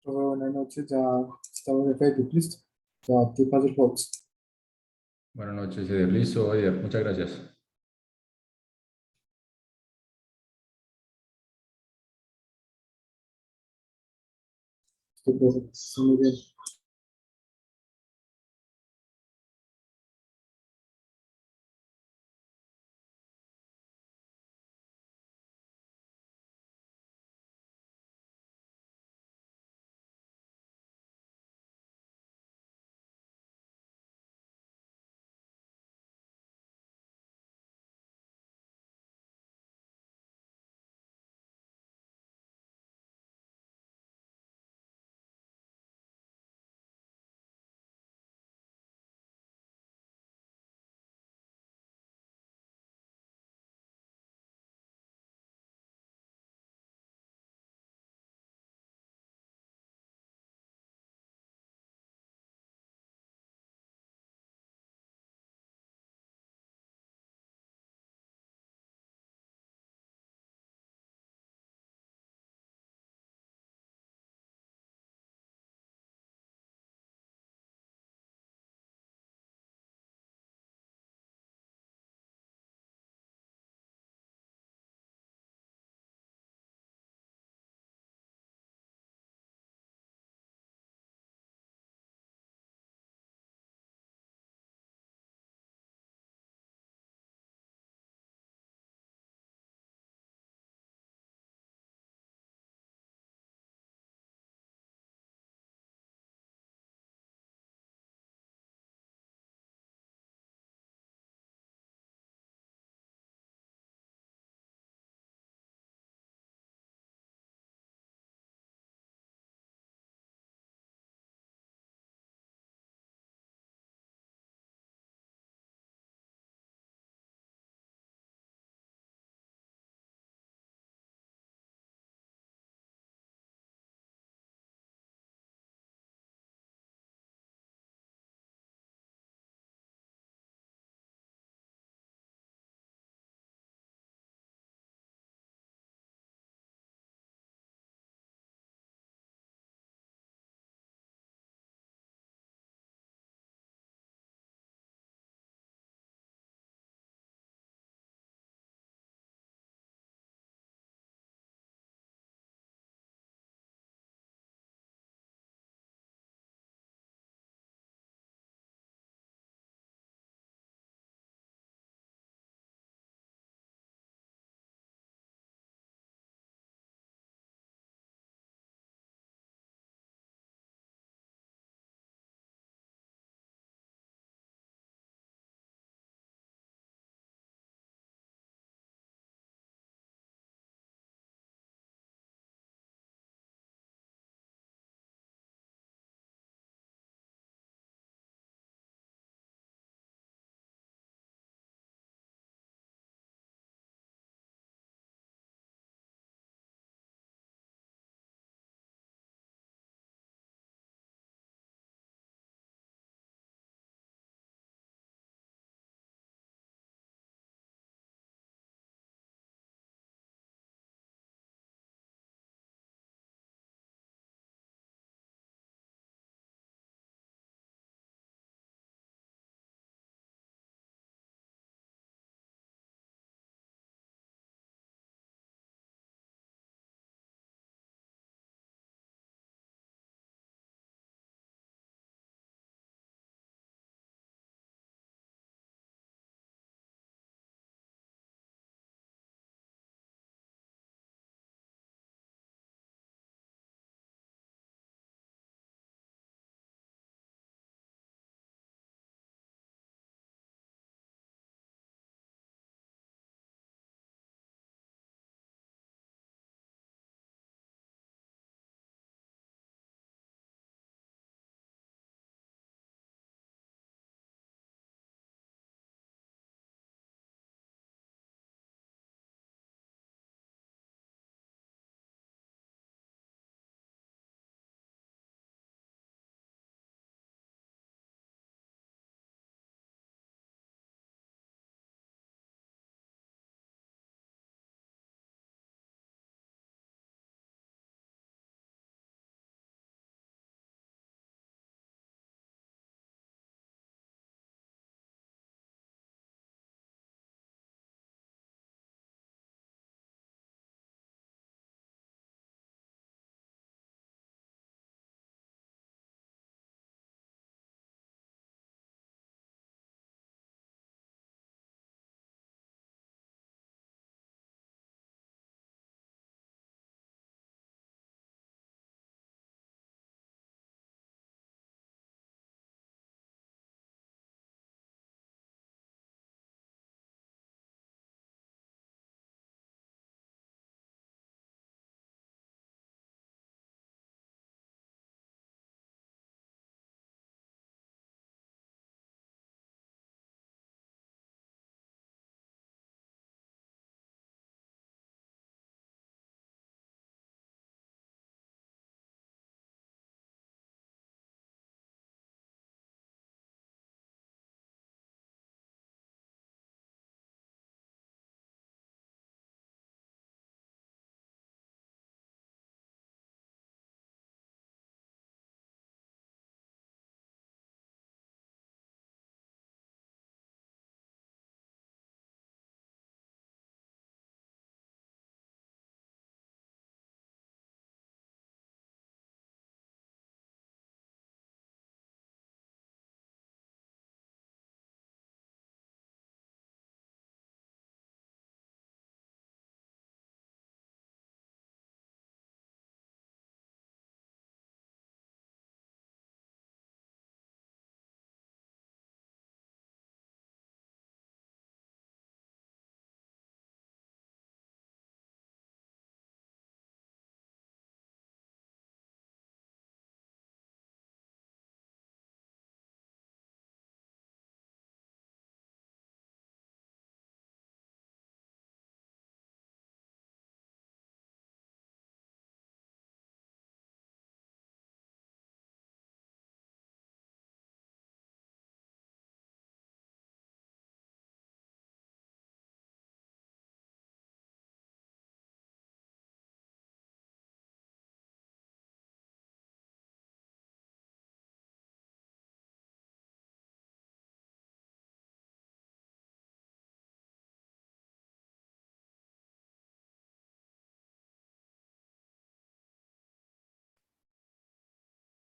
Profe, buenas noches, ya estamos de Facebook, listo. Ya te paso el box. Buenas noches, Eder. Listo, Eder. Muchas gracias. Listo, profe, está muy bien.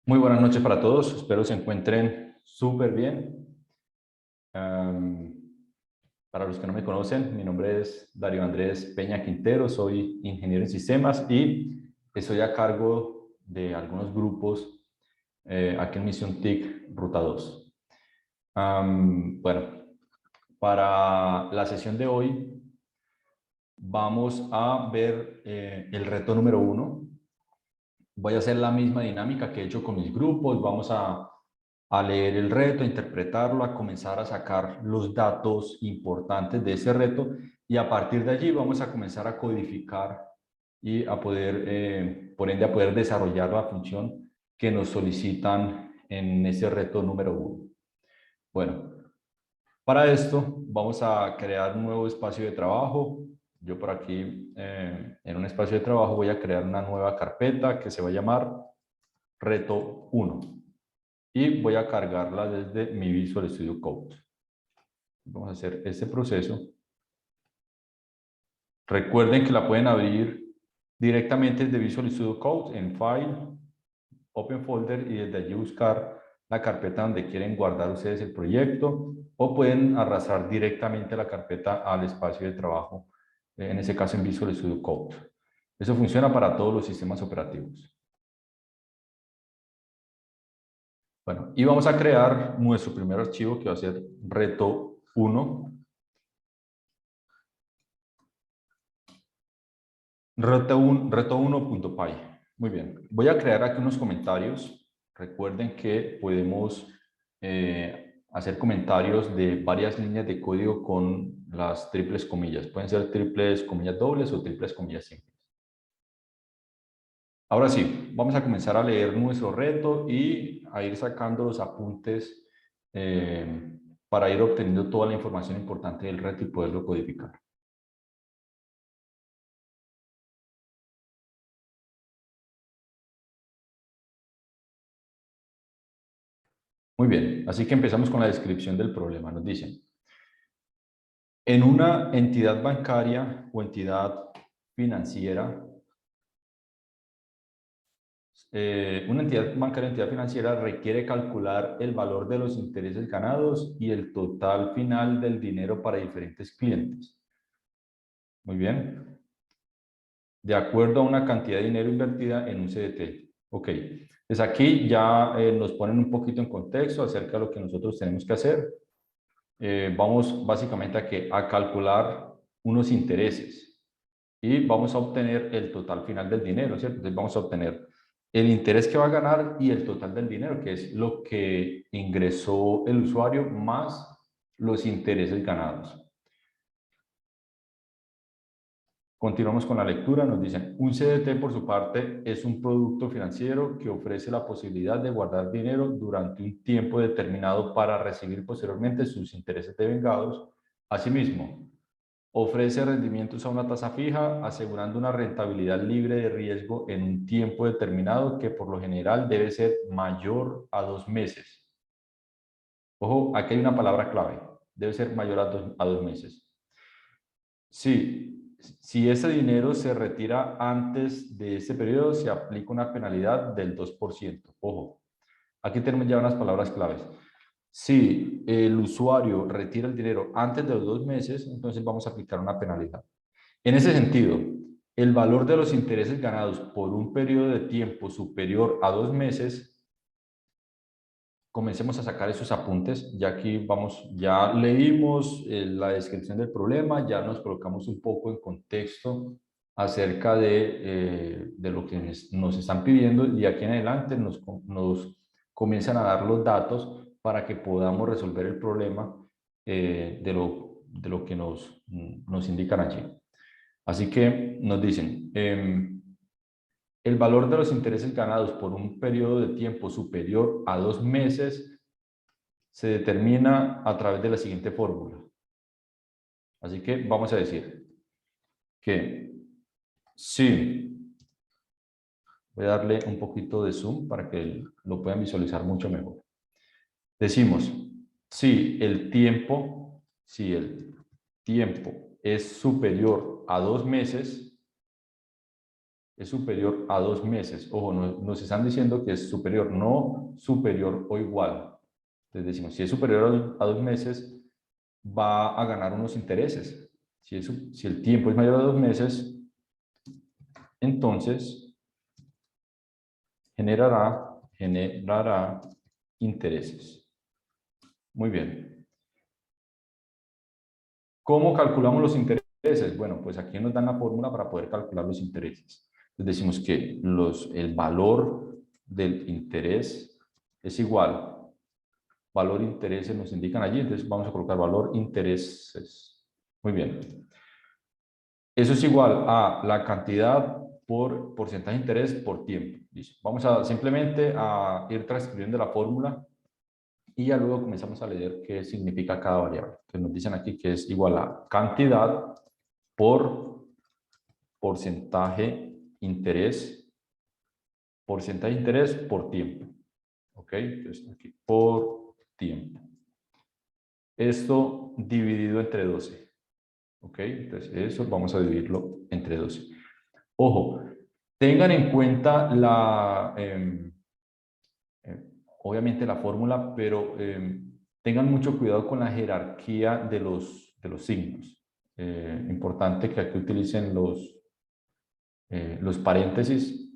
Muy buenas noches para todos, espero se encuentren súper bien. Para los que no me conocen, mi nombre es Darío Andrés Peña Quintero, soy ingeniero en sistemas y estoy a cargo de algunos grupos aquí en Misión TIC Ruta 2. Bueno, para la sesión de hoy vamos a ver el reto número 1. Voy a hacer la misma dinámica que he hecho con mis grupos, vamos a leer el reto, a interpretarlo, a comenzar a sacar los datos importantes de ese reto y a partir de allí vamos a comenzar a codificar y a poder, por ende, a poder desarrollar la función que nos solicitan en ese reto número 1. Bueno, para esto vamos a crear un nuevo espacio de trabajo. Yo por aquí, en un espacio de trabajo, voy a crear una nueva carpeta que se va a llamar reto 1 y voy a cargarla desde mi Visual Studio Code. Vamos a hacer este proceso. Recuerden que la pueden abrir directamente desde Visual Studio Code en File, Open Folder y desde allí buscar la carpeta donde quieren guardar ustedes el proyecto o pueden arrastrar directamente la carpeta al espacio de trabajo, en ese caso en Visual Studio Code. Eso funciona para todos los sistemas operativos. Bueno, y vamos a crear nuestro primer archivo que va a ser reto 1. Reto1.py. Muy bien. Voy a crear aquí unos comentarios. Recuerden que podemos hacer comentarios de varias líneas de código con las triples comillas. Pueden ser triples comillas dobles o triples comillas simples. Ahora sí, vamos a comenzar a leer nuestro reto y a ir sacando los apuntes para ir obteniendo toda la información importante del reto y poderlo codificar. Muy bien, así que empezamos con la descripción del problema. Nos dicen, en una entidad bancaria o entidad financiera, una entidad bancaria o entidad financiera requiere calcular el valor de los intereses ganados y el total final del dinero para diferentes clientes. Muy bien. De acuerdo a una cantidad de dinero invertida en un CDT. Ok. Pues aquí ya nos ponen un poquito en contexto acerca de lo que nosotros tenemos que hacer. Vamos básicamente a calcular unos intereses y vamos a obtener el total final del dinero, ¿cierto? Entonces vamos a obtener el interés que va a ganar y el total del dinero, que es lo que ingresó el usuario más los intereses ganados. Continuamos con la lectura, nos dicen, un CDT por su parte es un producto financiero que ofrece la posibilidad de guardar dinero durante un tiempo determinado para recibir posteriormente sus intereses devengados. Asimismo, ofrece rendimientos a una tasa fija, asegurando una rentabilidad libre de riesgo en un tiempo determinado que por lo general debe ser mayor a 2 meses. Ojo, aquí hay una palabra clave, debe ser mayor a 2 meses. Sí, si ese dinero se retira antes de ese periodo, se aplica una penalidad del 2%. Ojo, aquí tenemos ya unas palabras claves. Si el usuario retira el dinero antes de los 2 meses, entonces vamos a aplicar una penalidad. En ese sentido, el valor de los intereses ganados por un periodo de tiempo superior a 2 meses, comencemos a sacar esos apuntes. Ya aquí vamos, ya leímos la descripción del problema, ya nos colocamos un poco en contexto acerca de lo que nos están pidiendo y aquí en adelante nos comienzan a dar los datos para que podamos resolver el problema de lo que nos indican allí. Así que nos dicen, el valor de los intereses ganados por un periodo de tiempo superior a 2 meses se determina a través de la siguiente fórmula. Así que vamos a decir que si, voy a darle un poquito de zoom para que lo puedan visualizar mucho mejor. Decimos, si el tiempo es superior a 2 meses, es superior a 2 meses. Ojo, nos están diciendo que es superior, no superior o igual. Entonces decimos, si es superior a 2 meses, va a ganar unos intereses. Si el tiempo es mayor a 2 meses, entonces generará intereses. Muy bien. ¿Cómo calculamos los intereses? Bueno, pues aquí nos dan la fórmula para poder calcular los intereses. Entonces decimos que el valor del interés es igual. Valor intereses nos indican allí, entonces vamos a colocar valor intereses. Muy bien. Eso es igual a la cantidad por porcentaje de interés por tiempo. Listo. Vamos a simplemente a ir transcribiendo la fórmula y ya luego comenzamos a leer qué significa cada variable. Entonces nos dicen aquí que es igual a cantidad por porcentaje interés por tiempo. ¿Ok? Entonces aquí por tiempo. Esto dividido entre 12. ¿Ok? Entonces eso vamos a dividirlo entre 12. Ojo, tengan en cuenta obviamente la fórmula, pero tengan mucho cuidado con la jerarquía de los signos. Importante que aquí utilicen los paréntesis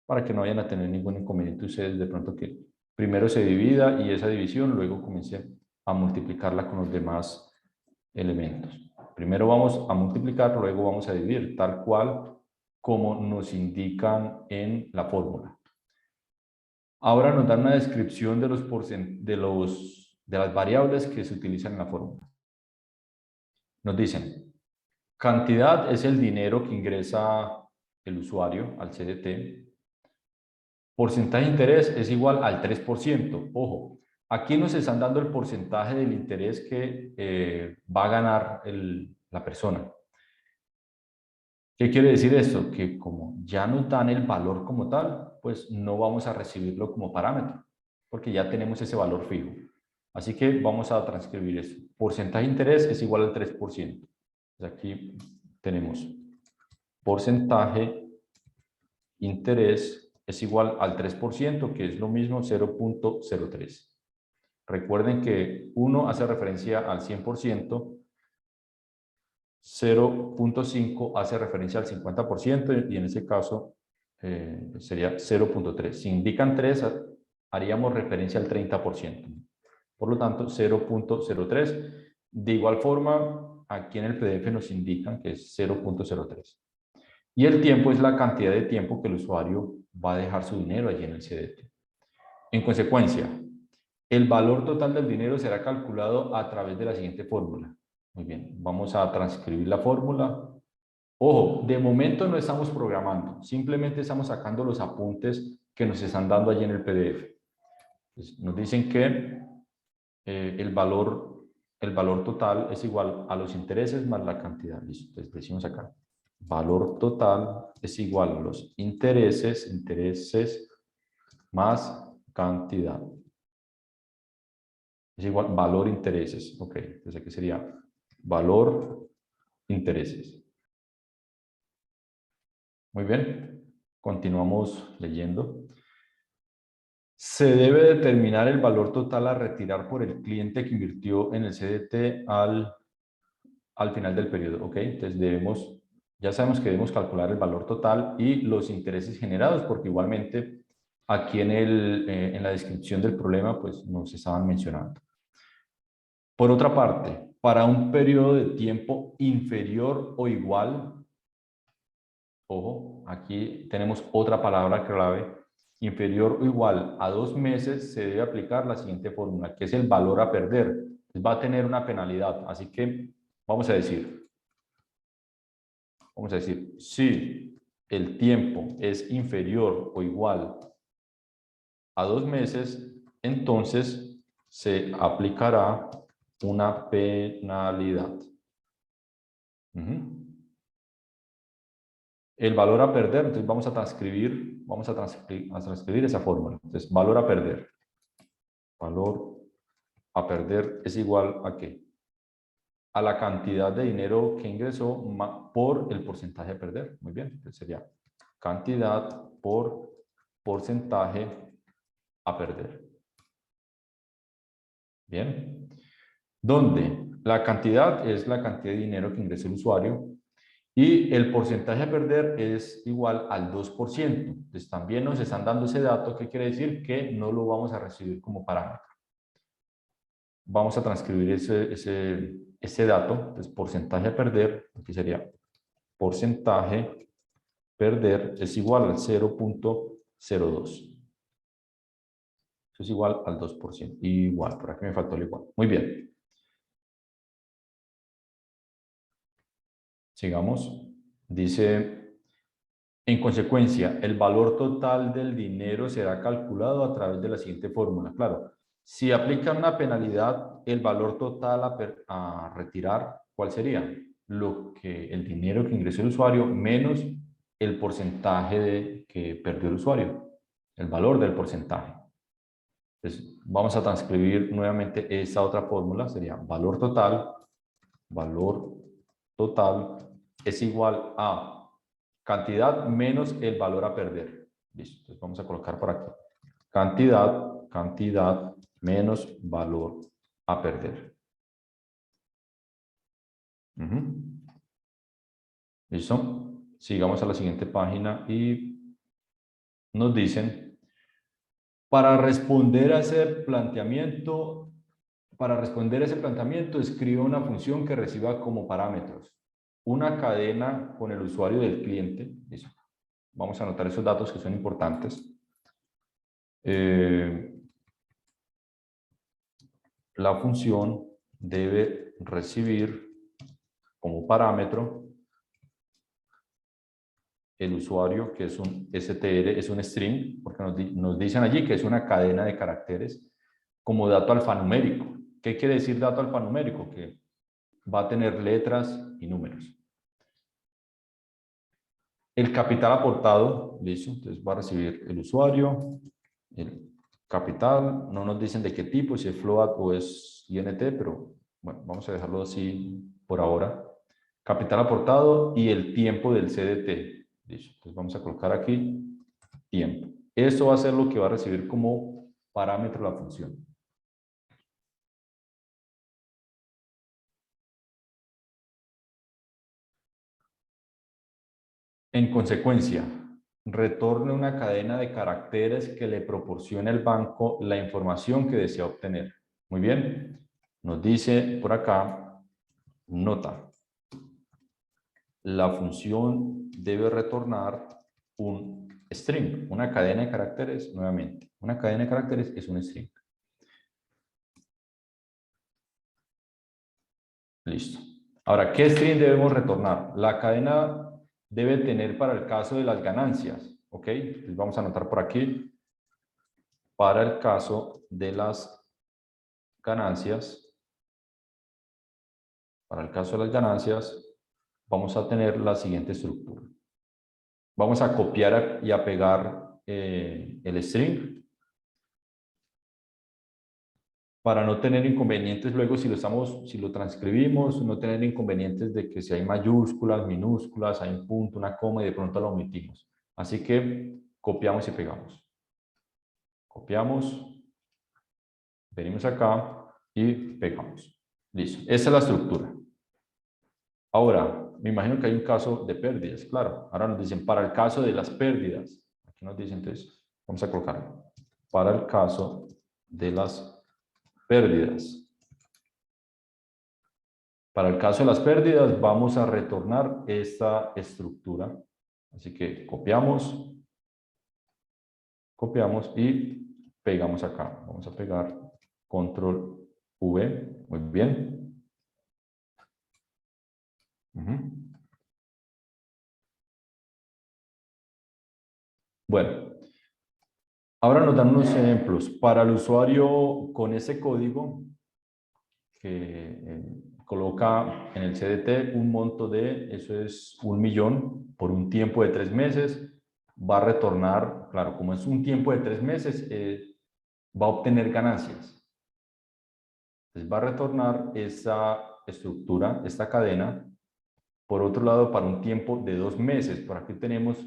para que no vayan a tener ningún inconveniente ustedes de pronto que primero se divida y esa división luego comiencen a multiplicarla con los demás elementos. Primero vamos a multiplicar, luego vamos a dividir, tal cual como nos indican en la fórmula. Ahora nos dan una descripción de las variables que se utilizan en la fórmula. Nos dicen, cantidad es el dinero que ingresa el usuario al CDT. Porcentaje de interés es igual al 3%. Ojo, aquí nos están dando el porcentaje del interés que va a ganar la persona. ¿Qué quiere decir esto? Que como ya nos dan el valor como tal, pues no vamos a recibirlo como parámetro, porque ya tenemos ese valor fijo. Así que vamos a transcribir esto. Porcentaje de interés es igual al 3%. Pues aquí tenemos porcentaje interés es igual al 3%, que es lo mismo 0.03. Recuerden que 1 hace referencia al 100%, 0.5 hace referencia al 50% y en ese caso sería 0.3. Si indican 3, haríamos referencia al 30%. Por lo tanto, 0.03. De igual forma, aquí en el PDF nos indican que es 0.03. Y el tiempo es la cantidad de tiempo que el usuario va a dejar su dinero allí en el CDT. En consecuencia, el valor total del dinero será calculado a través de la siguiente fórmula. Muy bien, vamos a transcribir la fórmula. Ojo, de momento no estamos programando, simplemente estamos sacando los apuntes que nos están dando allí en el PDF. Pues nos dicen que el valor total es igual a los intereses más la cantidad. Listo, entonces decimos acá, valor total es igual a los intereses más cantidad. Es igual valor intereses. Ok, entonces aquí sería valor intereses. Muy bien, continuamos leyendo. Se debe determinar el valor total a retirar por el cliente que invirtió en el CDT al final del periodo. Ok, entonces ya sabemos que debemos calcular el valor total y los intereses generados, porque igualmente aquí en la descripción del problema pues nos estaban mencionando. Por otra parte, para un periodo de tiempo inferior o igual, ojo, aquí tenemos otra palabra clave, inferior o igual a 2 meses, se debe aplicar la siguiente fórmula, que es el valor a perder. Entonces, va a tener una penalidad, así que vamos a decir, si el tiempo es inferior o igual a 2 meses, entonces se aplicará una penalidad. El valor a perder, entonces vamos a transcribir esa fórmula. Entonces, valor a perder. Valor a perder es igual a ¿qué? A la cantidad de dinero que ingresó por el porcentaje a perder. Muy bien, entonces sería cantidad por porcentaje a perder. Bien. Donde la cantidad es la cantidad de dinero que ingresa el usuario y el porcentaje a perder es igual al 2%. Entonces también nos están dando ese dato, que quiere decir que no lo vamos a recibir como parámetro. Vamos a transcribir ese dato, entonces porcentaje a perder, aquí sería porcentaje perder es igual al 0.02. Eso es igual al 2%. Igual, por aquí me faltó el igual. Muy bien. Sigamos. Dice, en consecuencia, el valor total del dinero será calculado a través de la siguiente fórmula. Claro, si aplica una penalidad, el valor total a retirar, ¿cuál sería? El dinero que ingresó el usuario menos el porcentaje que perdió el usuario, el valor del porcentaje. Entonces, vamos a transcribir nuevamente esta otra fórmula, sería valor total es igual a cantidad menos el valor a perder. Listo, entonces vamos a colocar por aquí. Cantidad menos valor a perder. ¿Listo? Sigamos a la siguiente página y nos dicen, para responder a ese planteamiento, escribe una función que reciba como parámetros una cadena con el usuario del cliente. ¿Listo? Vamos a anotar esos datos que son importantes. La función debe recibir como parámetro el usuario, que es un str, es un string, porque nos dicen allí que es una cadena de caracteres, como dato alfanumérico. ¿Qué quiere decir dato alfanumérico? Que va a tener letras y números. El capital aportado, listo, entonces va a recibir el usuario, el capital, no nos dicen de qué tipo, si es float o es INT, pero bueno, vamos a dejarlo así por ahora. Capital aportado y el tiempo del CDT. Listo, entonces vamos a colocar aquí tiempo. Esto va a ser lo que va a recibir como parámetro la función. En consecuencia, retorne una cadena de caracteres que le proporcione al banco la información que desea obtener. Muy bien, nos dice por acá, nota. La función debe retornar un string, una cadena de caracteres, nuevamente. Una cadena de caracteres es un string. Listo. Ahora, ¿qué string debemos retornar? La cadena debe tener para el caso de las ganancias, ¿ok? Entonces vamos a anotar por aquí, para el caso de las ganancias, vamos a tener la siguiente estructura. Vamos a copiar y a pegar el string para no tener inconvenientes luego si lo transcribimos, no tener inconvenientes de que si hay mayúsculas, minúsculas, hay un punto, una coma y de pronto lo omitimos. Así que copiamos y pegamos. Copiamos, venimos acá y pegamos. Listo, esa es la estructura. Ahora, me imagino que hay un caso de pérdidas, claro. Ahora nos dicen para el caso de las pérdidas. Aquí nos dicen entonces, vamos a colocar para el caso de las pérdidas. Para el caso de las pérdidas vamos a retornar esta estructura. Así que copiamos y pegamos acá. Vamos a pegar control V. Muy bien. Bueno, ahora nos dan unos ejemplos. Para el usuario con ese código que coloca en el CDT un monto de, eso es 1.000.000 por un tiempo de 3 meses, va a retornar, claro, como es un tiempo de 3 meses, va a obtener ganancias. Entonces va a retornar esa estructura, esta cadena. Por otro lado, para un tiempo de 2 meses, por aquí tenemos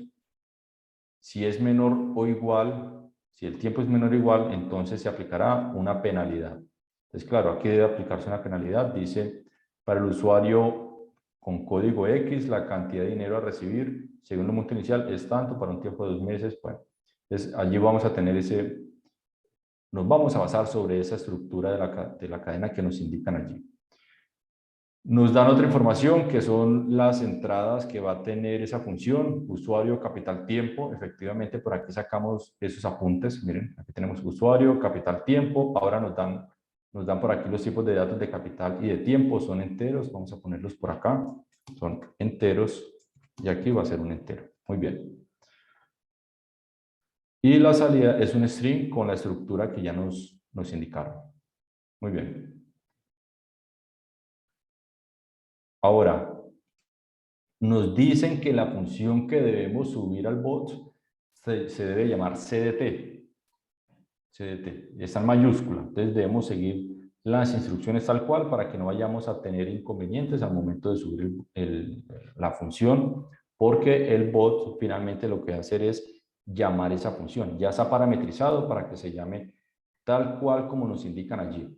Si es menor o igual, si el tiempo es menor o igual, entonces se aplicará una penalidad. Entonces, claro, aquí debe aplicarse una penalidad. Dice, para el usuario con código X, la cantidad de dinero a recibir, según el monto inicial, es tanto para un tiempo de 2 meses. Bueno, entonces allí vamos a tener nos vamos a basar sobre esa estructura de la cadena que nos indican allí. Nos dan otra información que son las entradas que va a tener esa función, usuario, capital, tiempo. Efectivamente, por aquí sacamos esos apuntes. Miren, aquí tenemos usuario, capital, tiempo. Ahora nos dan por aquí los tipos de datos de capital y de tiempo. Son enteros. Vamos a ponerlos por acá. Son enteros. Y aquí va a ser un entero. Muy bien. Y la salida es un string con la estructura que ya nos indicaron. Muy bien. Ahora, nos dicen que la función que debemos subir al bot se debe llamar CDT. CDT, está en mayúscula. Entonces debemos seguir las instrucciones tal cual para que no vayamos a tener inconvenientes al momento de subir la función, porque el bot finalmente lo que va a hacer es llamar esa función. Ya está parametrizado para que se llame tal cual como nos indican allí.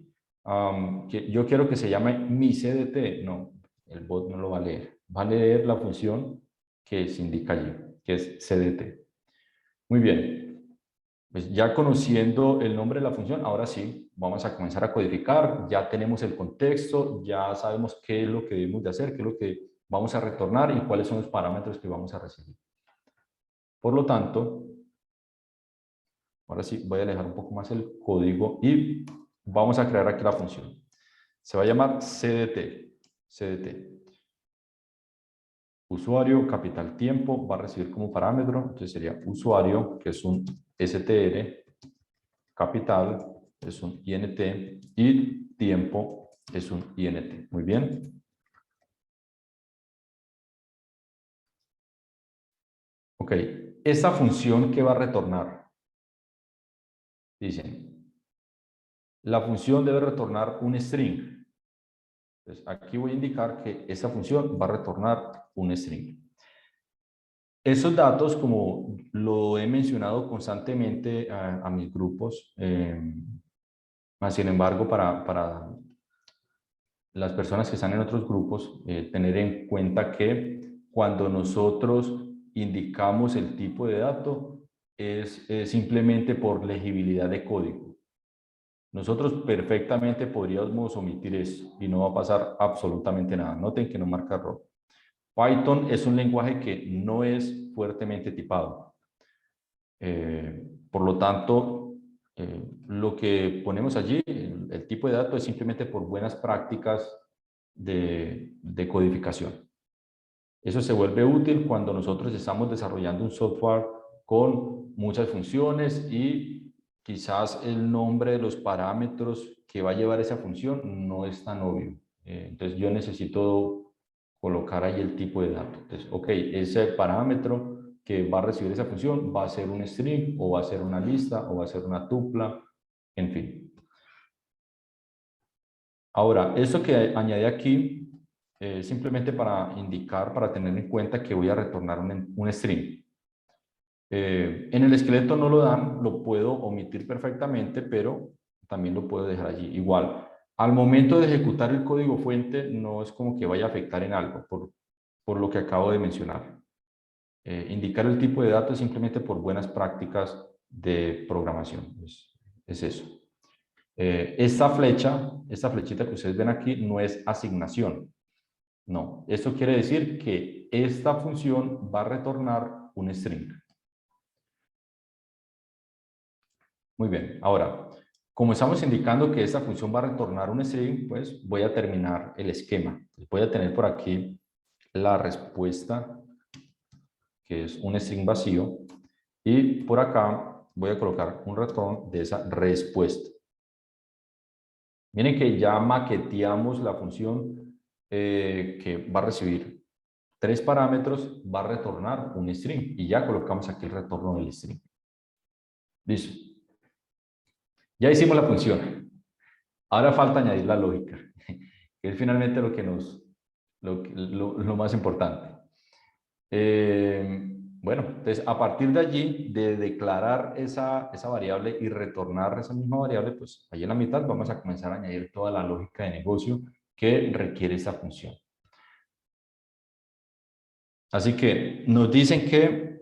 Yo quiero que se llame mi CDT. No, el bot no lo va a leer. Va a leer la función que se indica allí, que es CDT. Muy bien. Pues ya conociendo el nombre de la función, ahora sí, vamos a comenzar a codificar. Ya tenemos el contexto, ya sabemos qué es lo que debemos de hacer, qué es lo que vamos a retornar y cuáles son los parámetros que vamos a recibir. Por lo tanto, ahora sí, voy a alejar un poco más el código y vamos a crear aquí la función. Se va a llamar CDT. CDT. Usuario, capital, tiempo, va a recibir como parámetro, entonces sería usuario, que es un str, capital, es un int, y tiempo es un int. Muy bien. Ok, esta función que va a retornar, dicen, la función debe retornar un string. Entonces, aquí voy a indicar que esta función va a retornar un string. Esos datos, como lo he mencionado constantemente a mis grupos, más sin embargo, para las personas que están en otros grupos, tener en cuenta que cuando nosotros indicamos el tipo de dato, es simplemente por legibilidad de código. Nosotros perfectamente podríamos omitir eso y no va a pasar absolutamente nada. Noten que no marca error. Python es un lenguaje que no es fuertemente tipado. Por lo tanto, lo que ponemos allí, el tipo de dato es simplemente por buenas prácticas de codificación. Eso se vuelve útil cuando nosotros estamos desarrollando un software con muchas funciones y quizás el nombre de los parámetros que va a llevar esa función no es tan obvio. Entonces yo necesito colocar ahí el tipo de dato. Entonces, ok, ese parámetro que va a recibir esa función va a ser un string o va a ser una lista o va a ser una tupla, en fin. Ahora, esto que añadí aquí, simplemente para indicar, para tener en cuenta que voy a retornar un string. En el esqueleto no lo dan, lo puedo omitir perfectamente, pero también lo puedo dejar allí. Igual, al momento de ejecutar el código fuente, no es como que vaya a afectar en algo, por lo que acabo de mencionar. Indicar el tipo de datos simplemente por buenas prácticas de programación. Es eso. Esta flechita que ustedes ven aquí no es asignación. No, esto quiere decir que esta función va a retornar un string. Muy bien, ahora, como estamos indicando que esta función va a retornar un string, pues voy a terminar el esquema. Voy a tener por aquí la respuesta, que es un string vacío, y por acá voy a colocar un retorno de esa respuesta. Miren que ya maqueteamos la función que va a recibir 3 parámetros, va a retornar un string y ya colocamos aquí el retorno del string. Listo. Ya hicimos la función. Ahora falta añadir la lógica, que es finalmente lo que lo más importante. Bueno, entonces a partir de allí, de declarar esa variable y retornar esa misma variable, pues ahí en la mitad vamos a comenzar a añadir toda la lógica de negocio que requiere esta función. Así que nos dicen que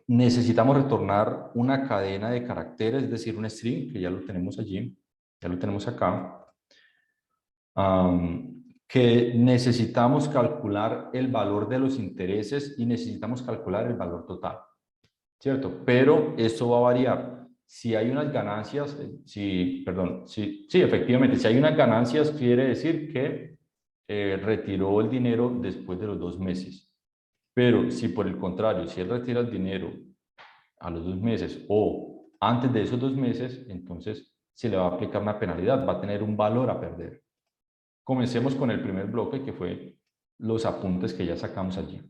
necesitamos retornar una cadena de caracteres, es decir, un string, que ya lo tenemos allí, ya lo tenemos acá, que necesitamos calcular el valor de los intereses y necesitamos calcular el valor total, ¿cierto? Pero eso va a variar. Si hay unas ganancias, sí, efectivamente, si hay unas ganancias, quiere decir que retiró el dinero después de los 2 meses. Pero si por el contrario, si él retira el dinero a los 2 meses o antes de esos 2 meses, entonces se le va a aplicar una penalidad, va a tener un valor a perder. Comencemos con el primer bloque, que fue los apuntes que ya sacamos allí.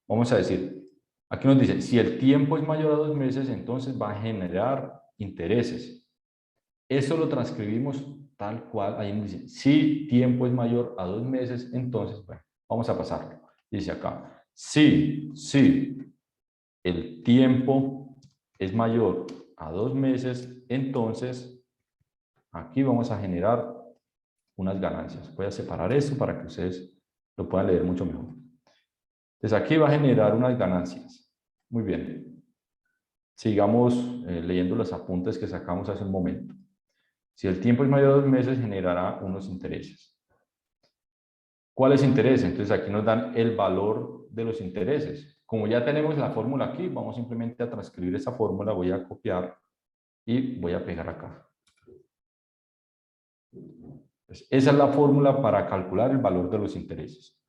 Vamos a decir, aquí nos dice, si el tiempo es mayor a 2 meses, entonces va a generar intereses. Eso lo transcribimos tal cual, ahí nos dice, si tiempo es mayor a 2 meses, entonces, bueno, vamos a pasarlo. Dice acá, si el tiempo es mayor a 2 meses, entonces aquí vamos a generar unas ganancias. Voy a separar esto para que ustedes lo puedan leer mucho mejor. Entonces aquí va a generar unas ganancias. Muy bien. Sigamos leyendo los apuntes que sacamos hace un momento. Si el tiempo es mayor a 2 meses, generará unos intereses. ¿Cuáles intereses? Entonces aquí nos dan el valor de los intereses. Como ya tenemos la fórmula aquí, vamos simplemente a transcribir esa fórmula, voy a copiar y voy a pegar acá. Entonces, esa es la fórmula para calcular el valor de los intereses.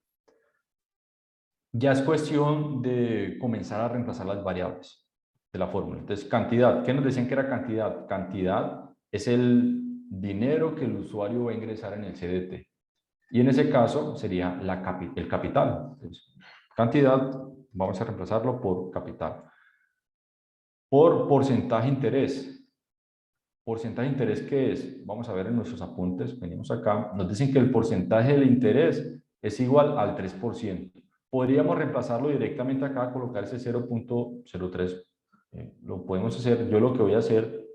Ya es cuestión de comenzar a reemplazar las variables de la fórmula. Entonces, cantidad. ¿Qué nos decían que era cantidad? Cantidad es el dinero que el usuario va a ingresar en el CDT. Y en ese caso sería el capital. Entonces, cantidad, vamos a reemplazarlo por capital. Por porcentaje de interés. ¿Porcentaje de interés qué es? Vamos a ver en nuestros apuntes, venimos acá, nos dicen que el porcentaje del interés es igual al 3%. Podríamos reemplazarlo directamente acá, colocar ese 0.03. Lo podemos hacer, yo lo que voy a hacer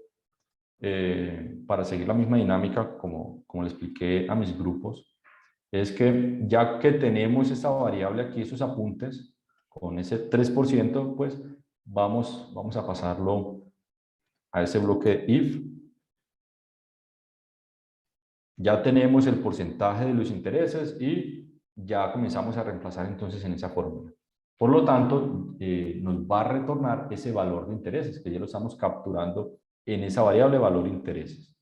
para seguir la misma dinámica como le expliqué a mis grupos, es que ya que tenemos esa variable aquí, esos apuntes, con ese 3%, pues vamos a pasarlo a ese bloque if. Ya tenemos el porcentaje de los intereses y ya comenzamos a reemplazar entonces en esa fórmula. Por lo tanto, nos va a retornar ese valor de intereses, que ya lo estamos capturando en esa variable valor intereses.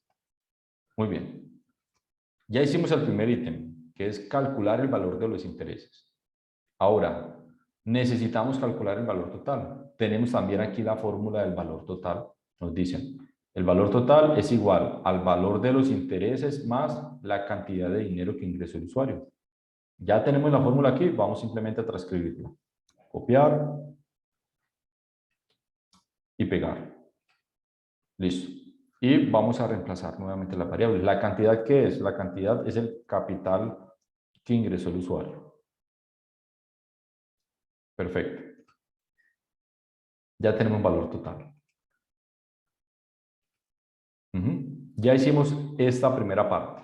Muy bien. Ya hicimos el primer ítem, que es calcular el valor de los intereses. Ahora, necesitamos calcular el valor total. Tenemos también aquí la fórmula del valor total. Nos dicen, el valor total es igual al valor de los intereses más la cantidad de dinero que ingresó el usuario. Ya tenemos la fórmula aquí, vamos simplemente a transcribirla. Copiar y pegar. Listo. Y vamos a reemplazar nuevamente la variable. ¿La cantidad qué es? La cantidad es el capital que ingresó el usuario. Perfecto. Ya tenemos valor total. Ya hicimos esta primera parte.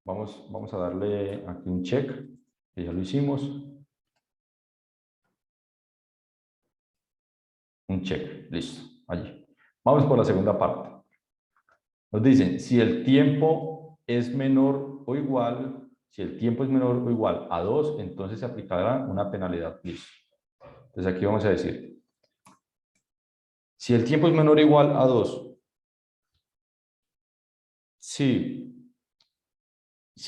Vamos a darle aquí un check, que ya lo hicimos. Un check, listo, allí. Vamos por la segunda parte. Nos dicen, si el tiempo es menor o igual, si el tiempo es menor o igual a 2, entonces se aplicará una penalidad, listo. Entonces aquí vamos a decir, si el tiempo es menor o igual a 2, si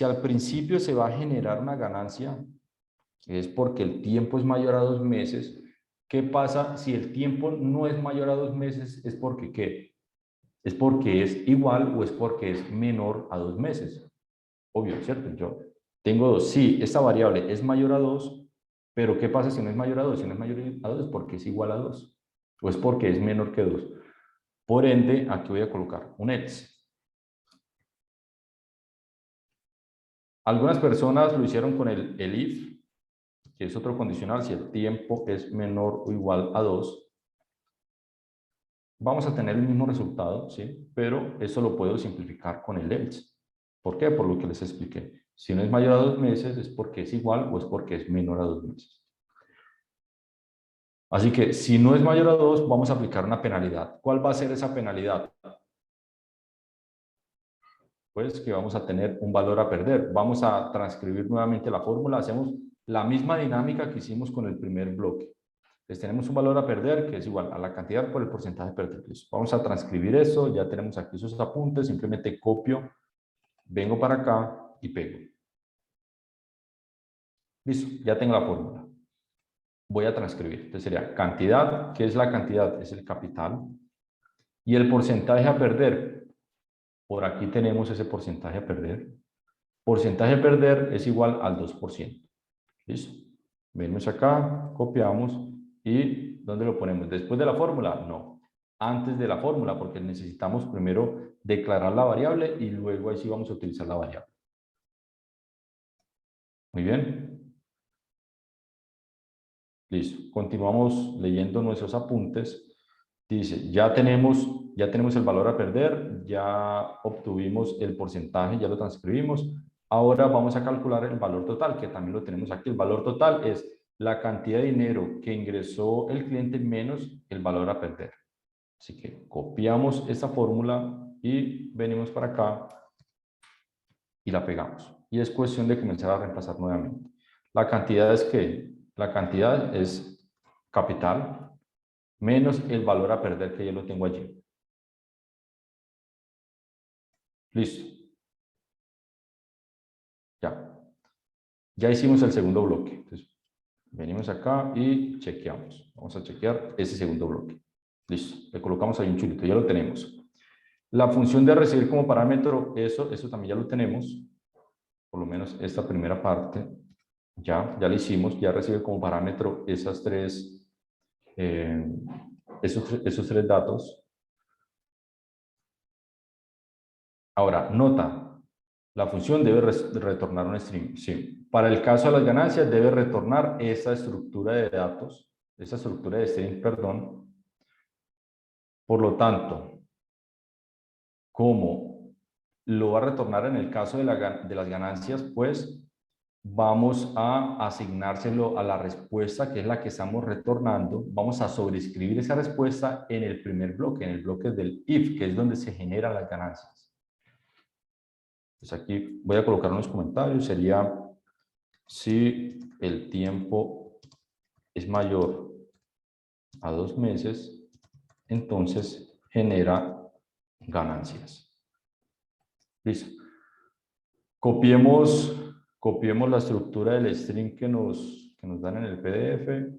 al principio se va a generar una ganancia, es porque el tiempo es mayor a 2 meses. ¿Qué pasa si el tiempo no es mayor a 2 meses? Es porque ¿qué? Es porque es igual o es porque es menor a 2 meses. Obvio, ¿cierto? Yo tengo 2. Sí, esta variable es mayor a 2, pero ¿qué pasa si no es mayor a 2? Si no es mayor a 2 es porque es igual a 2 o es porque es menor que 2. Por ende, aquí voy a colocar un else. Algunas personas lo hicieron con el if. que es otro condicional, si el tiempo es menor o igual a 2, vamos a tener el mismo resultado, ¿sí? Pero eso lo puedo simplificar con el else. ¿Por qué? Por lo que les expliqué. Si no es mayor a 2 meses, es porque es igual o es porque es menor a 2 meses. Así que si no es mayor a 2, vamos a aplicar una penalidad. ¿Cuál va a ser esa penalidad? Pues que vamos a tener un valor a perder. Vamos a transcribir nuevamente la fórmula. Hacemos la misma dinámica que hicimos con el primer bloque. Entonces tenemos un valor a perder que es igual a la cantidad por el porcentaje de perder. Vamos a transcribir eso. Ya tenemos aquí esos apuntes. Simplemente copio, vengo para acá y pego. Listo, ya tengo la fórmula. Voy a transcribir. Entonces sería cantidad. ¿Qué es la cantidad? Es el capital. Y el porcentaje a perder. Por aquí tenemos ese porcentaje a perder. Porcentaje a perder es igual al 2%. ¿Listo? Venimos acá, copiamos y ¿dónde lo ponemos? ¿Después de la fórmula? No. Antes de la fórmula, porque necesitamos primero declarar la variable y luego ahí sí vamos a utilizar la variable. Muy bien. Listo. Continuamos leyendo nuestros apuntes. Dice, ya tenemos el valor a perder, ya obtuvimos el porcentaje, ya lo transcribimos. Ahora vamos a calcular el valor total, que también lo tenemos aquí. El valor total es la cantidad de dinero que ingresó el cliente menos el valor a perder. Así que copiamos esta fórmula y venimos para acá y la pegamos. Y es cuestión de comenzar a reemplazar nuevamente. La cantidad es que la cantidad es capital menos el valor a perder que yo lo tengo allí. Listo. Ya. Ya hicimos el segundo bloque. Entonces, venimos acá y chequeamos. Vamos a chequear ese segundo bloque. Listo. Le colocamos ahí un chulito. Ya lo tenemos. La función de recibir como parámetro, eso también ya lo tenemos. Por lo menos esta primera parte. Ya la hicimos. Ya recibe como parámetro esos tres datos. Ahora, nota, la función debe retornar un string. Sí. Para el caso de las ganancias, debe retornar esa estructura de datos, esa estructura de string, perdón. Por lo tanto, como lo va a retornar en el caso de las ganancias, pues vamos a asignárselo a la respuesta, que es la que estamos retornando. Vamos a sobreescribir esa respuesta en el primer bloque, en el bloque del if, que es donde se generan las ganancias. Pues aquí voy a colocar unos comentarios. Sería si el tiempo es mayor a 2 meses, entonces genera ganancias. Listo. Copiemos la estructura del string que nos dan en el PDF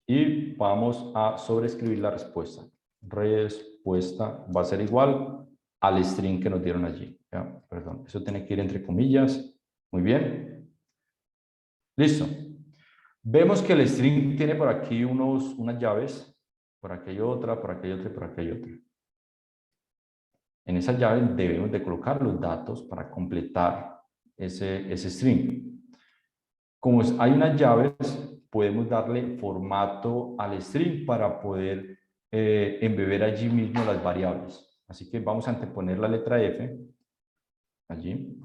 y vamos a sobreescribir la respuesta. Respuesta va a ser igual al string que nos dieron allí. ¿Ya? Perdón, eso tiene que ir entre comillas. Muy bien. Listo. Vemos que el string tiene por aquí unas llaves, por aquí hay otra, por aquí hay otra y por aquí hay otra. En esa llave debemos de colocar los datos para completar ese string. Como hay unas llaves, podemos darle formato al string para poder embeber allí mismo las variables. Así que vamos a anteponer la letra F allí.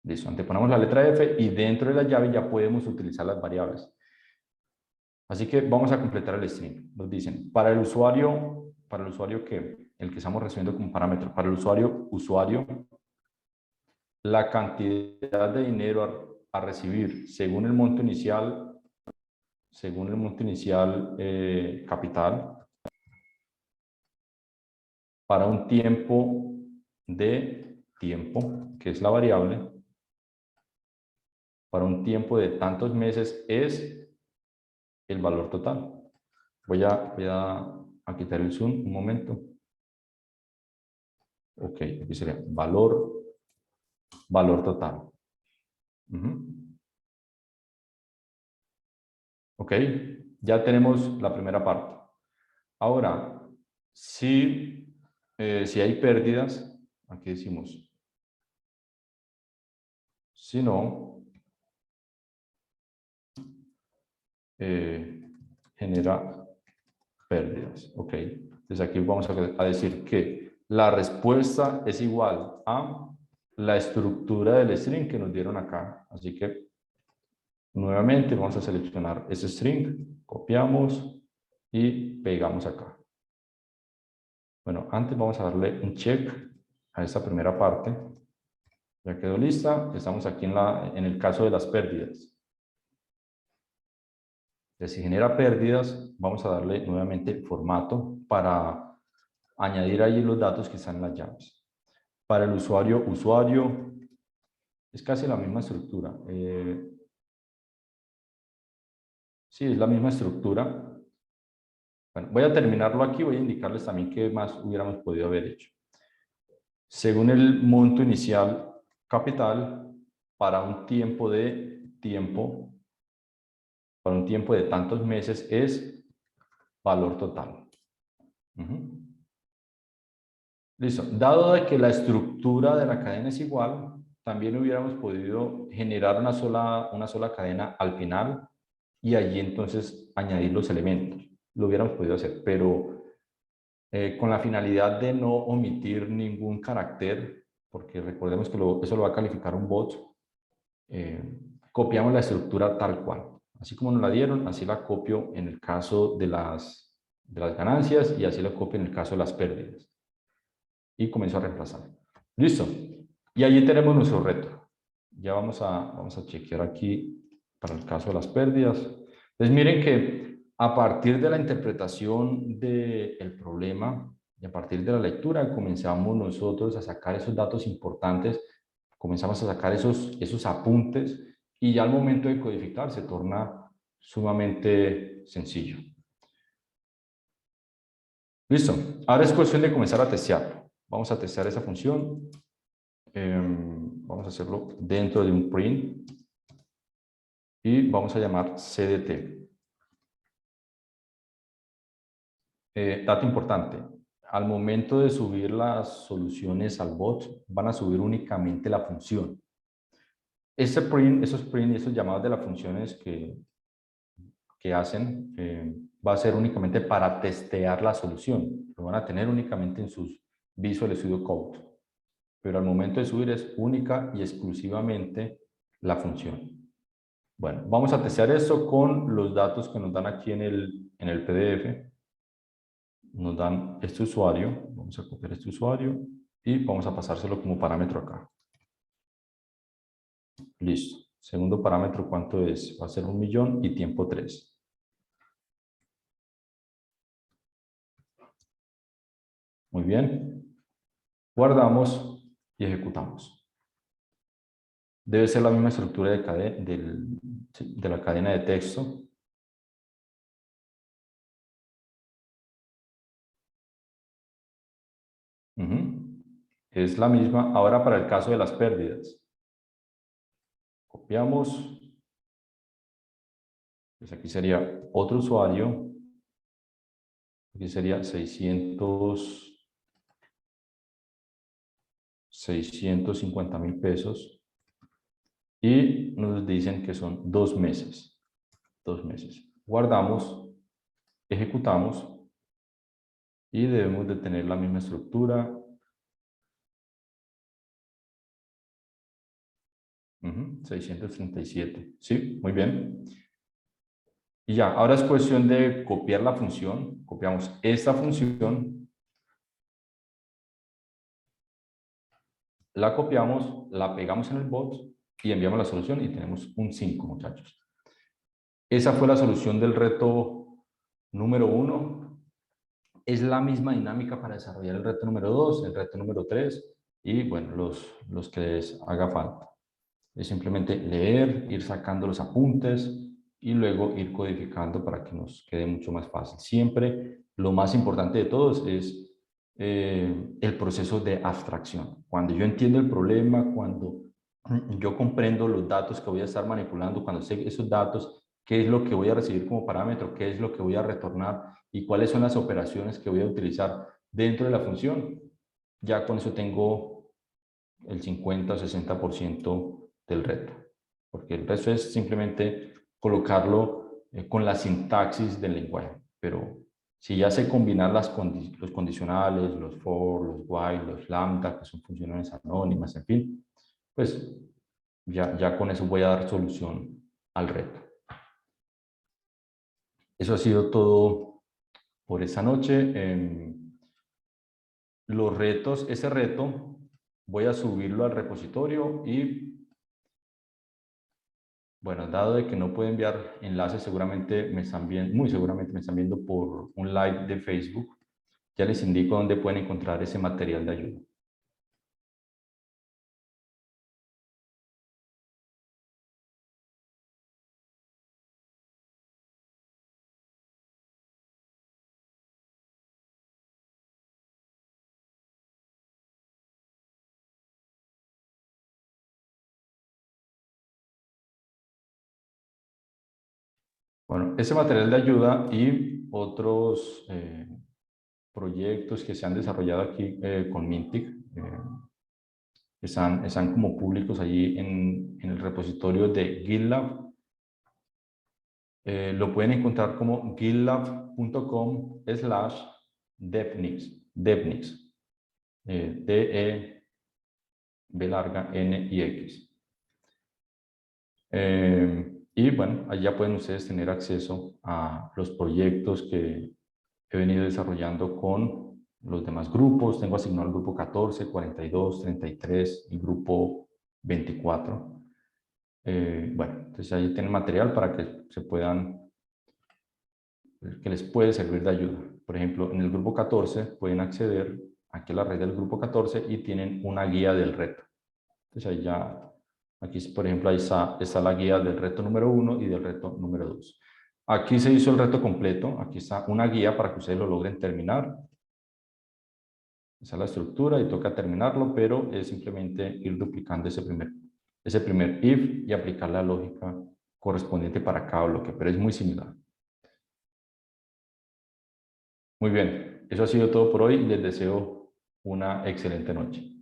Listo, anteponemos la letra F y dentro de la llave ya podemos utilizar las variables. Así que vamos a completar el string. Nos dicen, para el usuario que el que estamos recibiendo como parámetro, para el usuario, la cantidad de dinero a recibir según el monto inicial, capital, para un tiempo de tiempo, que es la variable, para un tiempo de tantos meses es el valor total. Voy a quitar el zoom un momento. Ok, aquí sería valor total. Ok, ya tenemos la primera parte. Ahora, si hay pérdidas, aquí decimos, si no, genera pérdidas. Ok, entonces aquí vamos a decir que la respuesta es igual a la estructura del string que nos dieron acá. Así que nuevamente vamos a seleccionar ese string, copiamos y pegamos acá. Bueno, antes vamos a darle un check a esta primera parte. Ya quedó lista. Estamos aquí en el caso de las pérdidas. Si genera pérdidas, vamos a darle nuevamente formato para añadir ahí los datos que están en las llaves. Para el usuario, es casi la misma estructura. Sí, es la misma estructura. Bueno, voy a terminarlo aquí, voy a indicarles también qué más hubiéramos podido haber hecho. Según el monto inicial capital, para un tiempo de tantos meses es valor total. Listo. Dado de que la estructura de la cadena es igual, también hubiéramos podido generar una sola cadena al final y allí entonces añadir los elementos. Lo hubiéramos podido hacer, pero con la finalidad de no omitir ningún carácter, porque recordemos que eso lo va a calificar un bot, copiamos la estructura tal cual. Así como nos la dieron, así la copio en el caso de las ganancias y así la copio en el caso de las pérdidas. Y comienzo a reemplazar. Listo. Y allí tenemos nuestro reto. Ya vamos a chequear aquí para el caso de las pérdidas. Entonces miren que a partir de la interpretación del problema y a partir de la lectura comenzamos nosotros a sacar esos datos importantes, comenzamos a sacar esos apuntes y ya al momento de codificar se torna sumamente sencillo. Listo. Ahora es cuestión de comenzar a testear. Vamos a testear esa función. Vamos a hacerlo dentro de un print y vamos a llamar CDT. Dato importante, al momento de subir las soluciones al bot, van a subir únicamente la función. Esos print y esos llamados de las funciones que hacen, va a ser únicamente para testear la solución. Lo van a tener únicamente en sus Visual Studio Code. Pero al momento de subir es única y exclusivamente la función. Bueno, vamos a testear esto con los datos que nos dan aquí en el PDF. Nos dan este usuario, vamos a copiar este usuario y vamos a pasárselo como parámetro acá. Listo. Segundo parámetro, ¿cuánto es? Va a ser 1.000.000 y tiempo 3. Muy bien. Guardamos y ejecutamos. Debe ser la misma estructura de la cadena de texto. Es la misma. Ahora para el caso de las pérdidas. Copiamos. Pues aquí sería otro usuario. Aquí sería 650.000 pesos. Y nos dicen que son 2 meses. 2 meses. Guardamos, ejecutamos y debemos de tener la misma estructura. 637. Sí, muy bien. Y ya, ahora es cuestión de copiar la función. Copiamos esta función. La copiamos, la pegamos en el bot y enviamos la solución y tenemos un 5, muchachos. Esa fue la solución del reto número 1. Es la misma dinámica para desarrollar el reto número 2, el reto número 3 y, bueno, los que les haga falta. Es simplemente leer, ir sacando los apuntes y luego ir codificando para que nos quede mucho más fácil. Siempre lo más importante de todos es el proceso de abstracción. Cuando yo entiendo el problema, cuando yo comprendo los datos que voy a estar manipulando, cuando sé esos datos, qué es lo que voy a recibir como parámetro, qué es lo que voy a retornar y cuáles son las operaciones que voy a utilizar dentro de la función, ya con eso tengo el 50 o 60% del reto, porque el resto es simplemente colocarlo con la sintaxis del lenguaje, pero si ya sé combinar los condicionales, los for, los while, los lambda, que son funciones anónimas, en fin, pues ya con eso voy a dar solución al reto. Eso ha sido todo por esa noche. Los retos, ese reto, voy a subirlo al repositorio y, bueno, dado de que no puedo enviar enlaces, seguramente me están viendo, muy seguramente me están viendo por un live de Facebook. Ya les indico dónde pueden encontrar ese material de ayuda. Bueno, ese material de ayuda y otros proyectos que se han desarrollado aquí con Mintic están como públicos allí en el repositorio de GitLab. Lo pueden encontrar como gitlab.com/devnix, D-E-B-N-I-X. Y bueno, allá pueden ustedes tener acceso a los proyectos que he venido desarrollando con los demás grupos. Tengo asignado el grupo 14, 42, 33 y grupo 24. Bueno, entonces ahí tienen material para que que les puede servir de ayuda. Por ejemplo, en el grupo 14 pueden acceder aquí a la red del grupo 14 y tienen una guía del reto. Entonces ahí ya, aquí por ejemplo, ahí está la guía del reto número 1 y del reto número 2. Aquí se hizo el reto completo, aquí está una guía para que ustedes lo logren terminar. Esa es la estructura y toca terminarlo, pero es simplemente ir duplicando ese primer if y aplicar la lógica correspondiente para cada bloque, pero es muy similar. Muy bien, eso ha sido todo por hoy y les deseo una excelente noche.